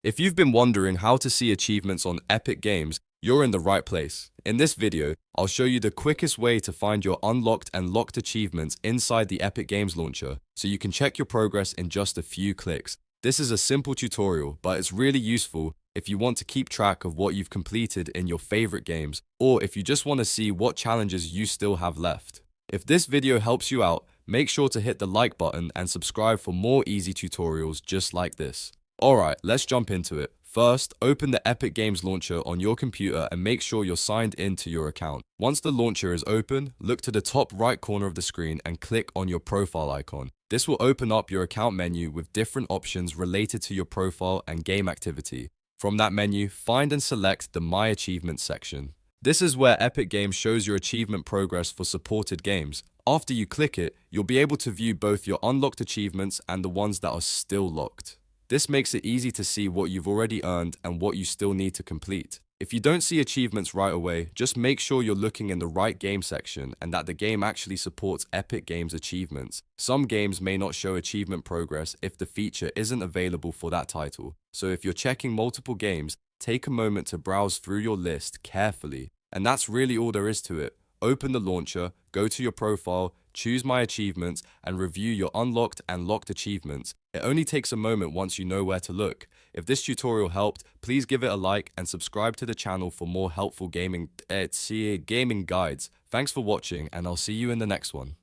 If you've been wondering how to see achievements on Epic Games, you're in the right place. In this video, I'll show you the quickest way to find your unlocked and locked achievements inside the Epic Games launcher, so you can check your progress in just a few clicks. This is a simple tutorial, but it's really useful if you want to keep track of what you've completed in your favorite games, or if you just want to see what challenges you still have left. If this video helps you out, make sure to hit the like button and subscribe for more easy tutorials just like this. Alright, let's jump into it. First, open the Epic Games launcher on your computer and make sure you're signed in to your account. Once the launcher is open, look to the top right corner of the screen and click on your profile icon. This will open up your account menu with different options related to your profile and game activity. From that menu, find and select the My Achievements section. This is where Epic Games shows your achievement progress for supported games. After you click it, you'll be able to view both your unlocked achievements and the ones that are still locked. This makes it easy to see what you've already earned and what you still need to complete. If you don't see achievements right away, just make sure you're looking in the right game section and that the game actually supports Epic Games achievements. Some games may not show achievement progress if the feature isn't available for that title. So if you're checking multiple games, take a moment to browse through your list carefully. And that's really all there is to it. Open the launcher, go to your profile, choose My Achievements, and review your unlocked and locked achievements. It only takes a moment once you know where to look. If this tutorial helped, please give it a like and subscribe to the channel for more helpful gaming guides. Thanks for watching, and I'll see you in the next one.